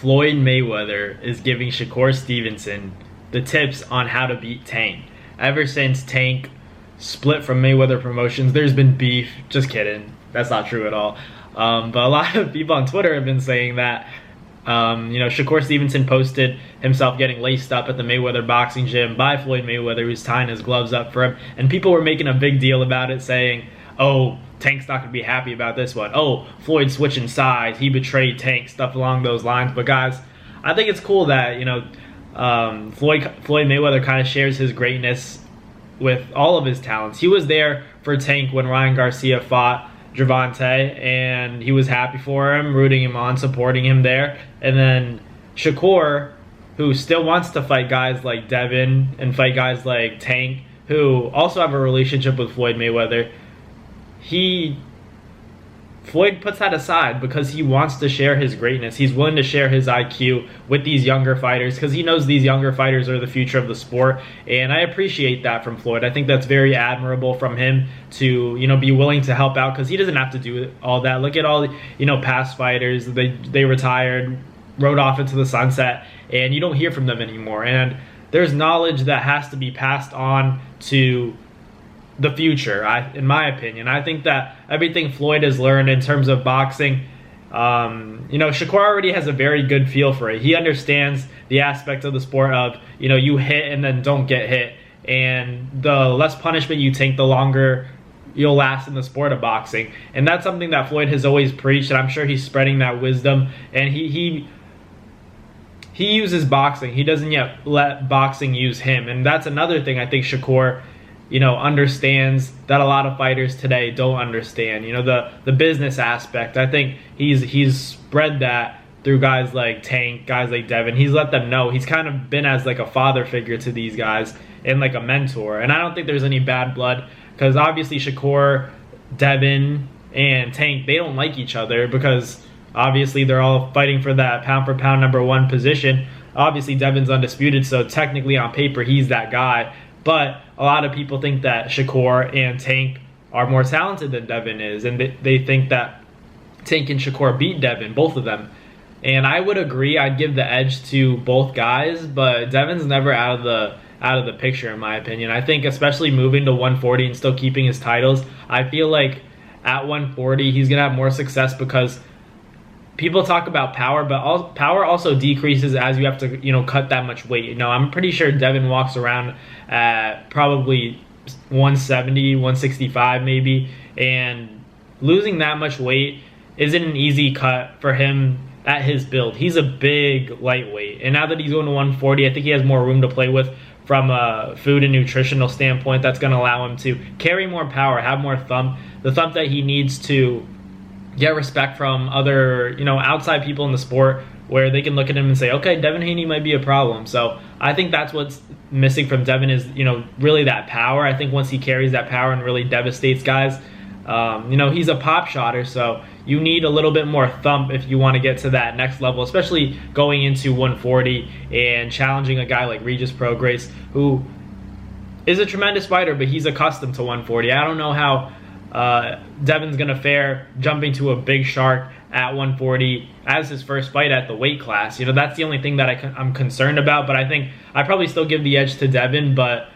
Floyd Mayweather is giving Shakur Stevenson the tips on how to beat Tank. Ever since Tank split from Mayweather Promotions, there's been beef. Just kidding. That's not true at all. But a lot of people on Twitter have been saying that, Shakur Stevenson posted himself getting laced up at the Mayweather boxing gym by Floyd Mayweather, who's tying his gloves up for him. And people were making a big deal about it, saying, oh, Tank's not going to be happy about this one. Oh, Floyd switching sides. He betrayed Tank, stuff along those lines. But guys, I think it's cool that, Floyd Mayweather kind of shares his greatness with all of his talents. He was there for Tank when Ryan Garcia fought Gervonta, and he was happy for him, rooting him on, supporting him there. And then Shakur, who still wants to fight guys like Devin and fight guys like Tank, who also have a relationship with Floyd Mayweather, Floyd puts that aside because he wants to share his greatness. He's willing to share his IQ with these younger fighters because he knows these younger fighters are the future of the sport, and I appreciate that from Floyd. I think that's very admirable from him to, be willing to help out because he doesn't have to do all that. Look at all, past fighters. They retired, rode off into the sunset, and you don't hear from them anymore. And there's knowledge that has to be passed on to the future, in my opinion. I think that everything Floyd has learned in terms of boxing, Shakur already has a very good feel for it. He understands the aspect of the sport of, you hit and then don't get hit. And the less punishment you take, the longer you'll last in the sport of boxing. And that's something that Floyd has always preached, and I'm sure he's spreading that wisdom. And he uses boxing. He doesn't yet let boxing use him. And that's another thing I think Shakur understands that a lot of fighters today don't understand. The business aspect. I think he's spread that through guys like Tank, guys like Devin. He's let them know. He's kind of been as like a father figure to these guys and like a mentor. And I don't think there's any bad blood because obviously Shakur, Devin, and Tank, they don't like each other because obviously they're all fighting for that pound for pound #1 position. Obviously Devin's undisputed, so technically on paper he's that guy. But a lot of people think that Shakur and Tank are more talented than Devin is, and they think that Tank and Shakur beat Devin, both of them. And I would agree. I'd give the edge to both guys, but Devin's never out of the picture in my opinion. I think especially moving to 140 and still keeping his titles, I feel like at 140 he's gonna have more success because people talk about power, but power also decreases as you have to, cut that much weight. I'm pretty sure Devin walks around at probably 170, 165 maybe, and losing that much weight isn't an easy cut for him at his build. He's a big lightweight, and now that he's going to 140, I think he has more room to play with from a food and nutritional standpoint. That's going to allow him to carry more power, have more thump, the thump that he needs to get respect from other, outside people in the sport, where they can look at him and say, okay, Devin Haney might be a problem. So I think that's what's missing from Devin is, really that power. I think once he carries that power and really devastates guys, he's a pop shotter. So you need a little bit more thump if you want to get to that next level, especially going into 140 and challenging a guy like Regis Prograis, who is a tremendous fighter, but he's accustomed to 140. I don't know how Devin's gonna fare jumping to a big shark at 140 as his first fight at the weight class. That's the only thing that I'm concerned about, but I think I probably still give the edge to Devin, but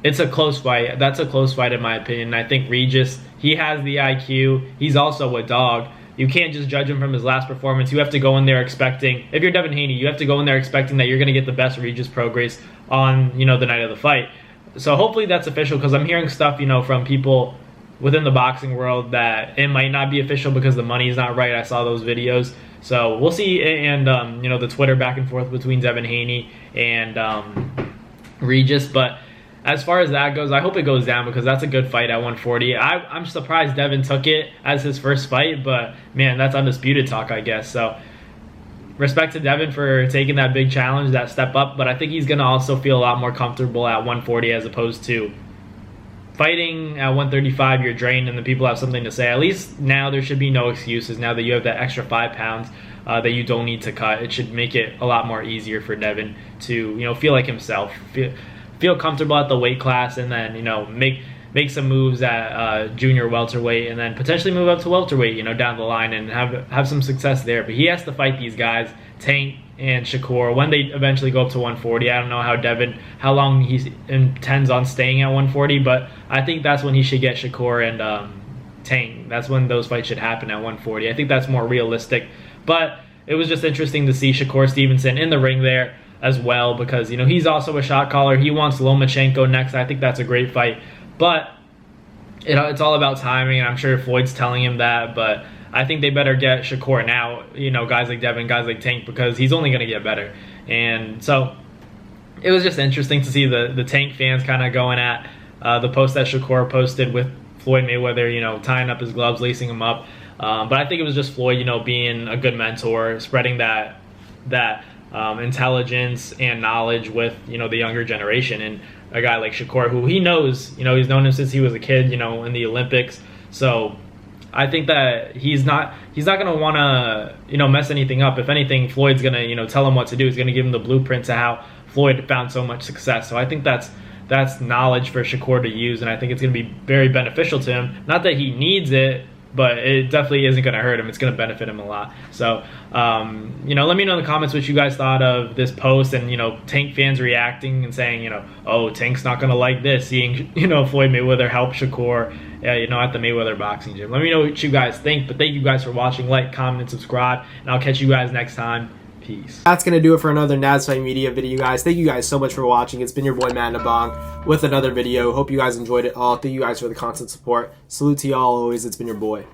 it's a close fight. That's a close fight in my opinion. I think Regis, he has the IQ. He's also a dog. You can't just judge him from his last performance. You have to go in there expecting, if you're Devin Haney, you have to go in there expecting that you're gonna get the best Regis Prograis on, the night of the fight. So hopefully that's official, because I'm hearing stuff, from people within the boxing world that it might not be official because the money's not right. I saw those videos. So we'll see. And, the Twitter back and forth between Devin Haney and Regis. But as far as that goes, I hope it goes down because that's a good fight at 140. I'm surprised Devin took it as his first fight, but man, that's undisputed talk, I guess. So respect to Devin for taking that big challenge, that step up. But I think he's going to also feel a lot more comfortable at 140 as opposed to fighting at 135, you're drained, and the people have something to say. At least now there should be no excuses. Now that you have that extra 5 pounds that you don't need to cut, it should make it a lot more easier for Devin to, feel like himself, feel comfortable at the weight class, and then, make some moves at junior welterweight, and then potentially move up to welterweight, down the line, and have some success there. But he has to fight these guys Tank and Shakur when they eventually go up to 140. I don't know how long he intends on staying at 140, but I think that's when he should get Shakur and Tank. That's when those fights should happen at 140. I think that's more realistic. But it was just interesting to see Shakur Stevenson in the ring there as well, because, you know, he's also a shot caller. He wants Lomachenko next. I think that's a great fight. But it's all about timing, and I'm sure Floyd's telling him that, but I think they better get Shakur now, you know, guys like Devin, guys like Tank, because he's only going to get better. And so it was just interesting to see the Tank fans kind of going at the post that Shakur posted with Floyd Mayweather, you know, tying up his gloves, lacing him up. But I think it was just Floyd, you know, being a good mentor, spreading that intelligence and knowledge with, you know, the younger generation. And a guy like Shakur, who he knows, you know, he's known him since he was a kid, you know, in the Olympics. So I think that he's not going to want to, you know, mess anything up. If anything, Floyd's going to, you know, tell him what to do. He's going to give him the blueprint to how Floyd found so much success. So I think that's knowledge for Shakur to use, and I think it's going to be very beneficial to him. Not that he needs it, but it definitely isn't going to hurt him. It's going to benefit him a lot. So, you know, let me know in the comments what you guys thought of this post, and, you know, Tank fans reacting and saying, you know, oh, Tank's not going to like this, seeing, you know, Floyd Mayweather help Shakur, you know, at the Mayweather boxing gym. Let me know what you guys think, but thank you guys for watching. Like, comment, and subscribe, and I'll catch you guys next time. Peace. That's going to do it for another NASFIGHT Media video, guys. Thank you guys so much for watching. It's been your boy, Matt Nabong, with another video. Hope you guys enjoyed it all. Thank you guys for the constant support. Salute to y'all always. It's been your boy.